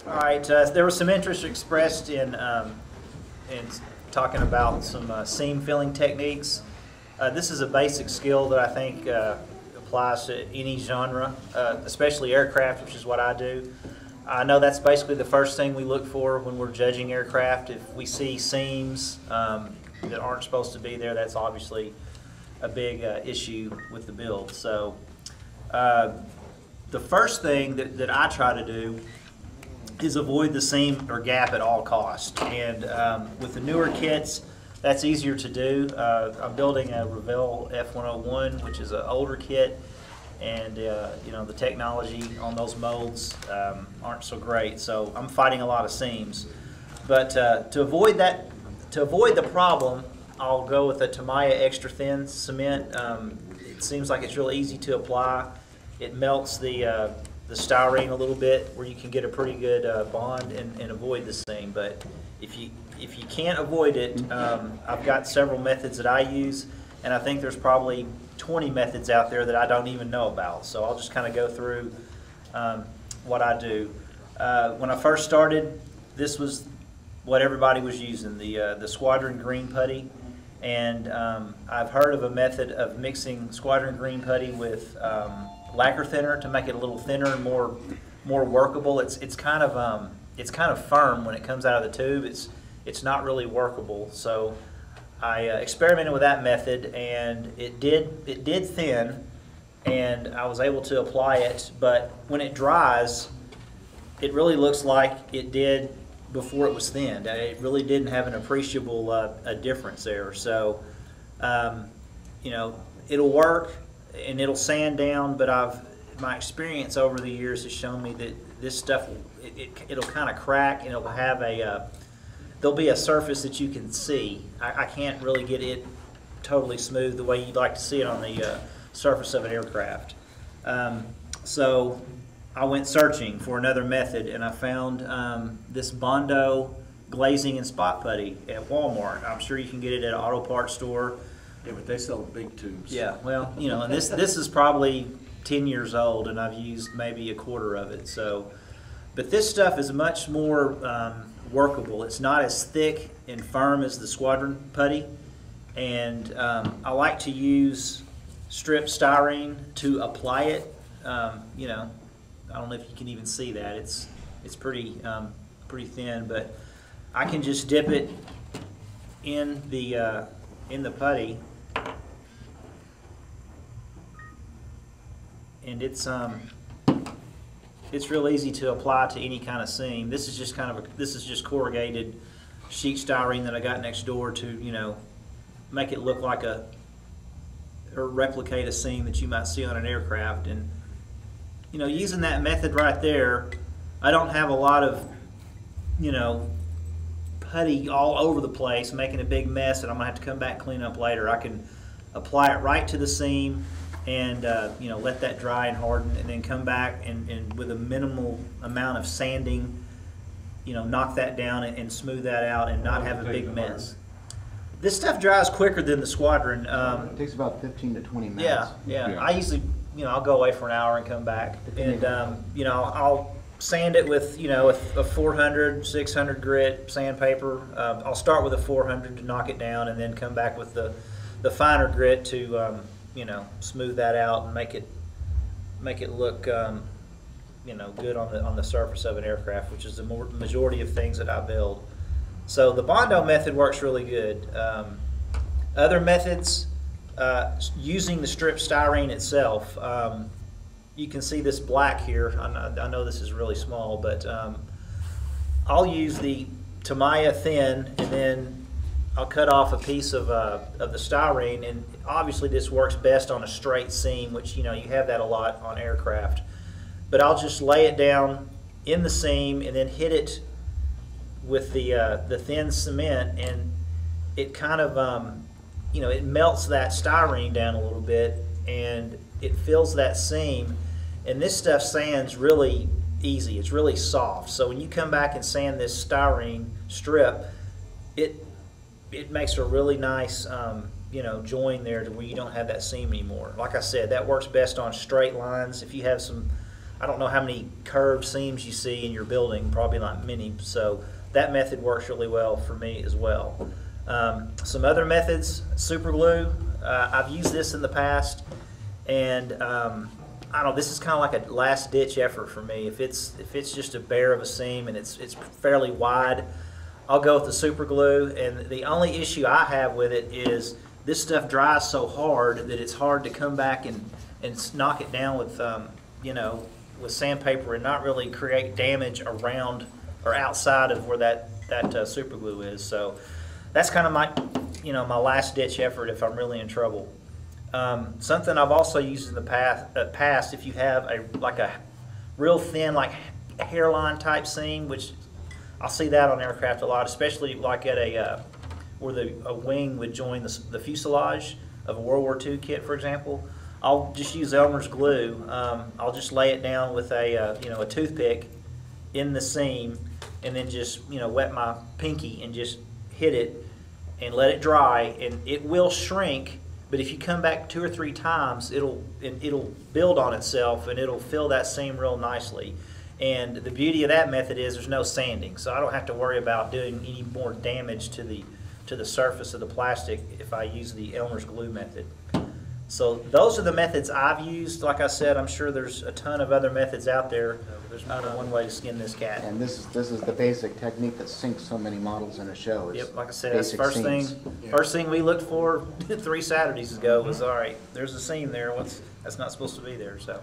All right, there was some interest expressed in talking about some seam filling techniques. This is a basic skill that I think applies to any genre, especially aircraft, which is what I do. I know that's basically the first thing we look for when we're judging aircraft. If we see seams that aren't supposed to be there, that's obviously a big issue with the build. So the first thing that I try to do is avoid the seam or gap at all costs. And with the newer kits, that's easier to do. I'm building a Revell F101, which is an older kit, and you know, the technology on those molds aren't so great. So I'm fighting a lot of seams. But to avoid the problem, I'll go with a Tamiya extra thin cement. It seems like it's really easy to apply. It melts the styrene a little bit, where you can get a pretty good bond and avoid the seam. But if you can't avoid it, I've got several methods that I use, and I think there's probably 20 methods out there that I don't even know about. So I'll just kind of go through what I do. When I first started, this was what everybody was using, the Squadron Green Putty. And I've heard of a method of mixing Squadron Green Putty with lacquer thinner to make it a little thinner and more workable. It's kind of firm when it comes out of the tube. It's not really workable. So I experimented with that method, and it did thin, and I was able to apply it. But when it dries, it really looks like it did before it was thinned. It really didn't have an appreciable a difference there. So you know, it'll work and it'll sand down, but my experience over the years has shown me that this stuff, it'll kind of crack, and it'll have there'll be a surface that you can see. I can't really get it totally smooth the way you'd like to see it on the surface of an aircraft. So I went searching for another method, and I found this Bondo glazing and spot putty at Walmart. I'm sure you can get it at an auto parts store. Yeah, but they sell big tubes. Yeah, well, you know, and this is probably 10 years old, and I've used maybe a quarter of it. So, but this stuff is much more workable. It's not as thick and firm as the Squadron putty, and I like to use strip styrene to apply it. You know, I don't know if you can even see that. It's pretty thin, but I can just dip it in the putty, and it's real easy to apply to any kind of seam. This is just corrugated sheet styrene that I got next door to, you know, make it look like or replicate a seam that you might see on an aircraft. And you know, using that method right there, I don't have a lot of, you know, putty all over the place, making a big mess that I'm gonna have to come back and clean up later. I can apply it right to the seam, and you know, let that dry and harden, and then come back and with a minimal amount of sanding, you know, knock that down and smooth that out, and not have a big mess. This stuff dries quicker than the Squadron. It takes about 15 to 20 minutes. Yeah. I usually, you know, I'll go away for an hour and come back, and you know, I'll sand it with, you know, a 400, 600 grit sandpaper. I'll start with a 400 to knock it down, and then come back with the finer grit to you know, smooth that out and make it look you know, good on the surface of an aircraft, which is the majority of things that I build. So the Bondo method works really good. Other methods, using the strip styrene itself. You can see this black here. I know this is really small, but I'll use the Tamiya thin, and then I'll cut off a piece of the styrene, and obviously this works best on a straight seam, which, you know, you have that a lot on aircraft. But I'll just lay it down in the seam and then hit it with the thin cement, and it kind of you know, it melts that styrene down a little bit, and it fills that seam. And this stuff sands really easy. It's really soft. So when you come back and sand this styrene strip, it makes a really nice you know, join there to where you don't have that seam anymore. Like I said, that works best on straight lines. If you have some I don't know how many curved seams you see in your building, probably not many, so that method works really well for me as well. Some other methods, super glue. I've used this in the past, and I don't know, this is kind of like a last ditch effort for me. If it's just a bare of a seam and it's fairly wide, I'll go with the super glue. And the only issue I have with it is this stuff dries so hard that it's hard to come back and knock it down with you know, with sandpaper and not really create damage around or outside of where that super glue is. So that's kind of my, you know, my last ditch effort if I'm really in trouble. Something I've also used in the past, if you have like a real thin, like hairline type seam, which I'll see that on aircraft a lot, especially like at where a wing would join the fuselage of a World War II kit, for example. I'll just use Elmer's glue. I'll just lay it down with a you know, a toothpick in the seam, and then just, you know, wet my pinky and just hit it and let it dry, and it will shrink. But if you come back 2 or 3 times, it'll build on itself and it'll fill that seam real nicely. And the beauty of that method is there's no sanding, so I don't have to worry about doing any more damage to the surface of the plastic if I use the Elmer's glue method. So those are the methods I've used. Like I said, I'm sure there's a ton of other methods out there. There's not one way to skin this cat. And this is the basic technique that sinks so many models in a show. Is yep, like I said, that's the first seams. thing. First thing we looked for 3 Saturdays ago was, all right, there's a seam there. That's not supposed to be there. So.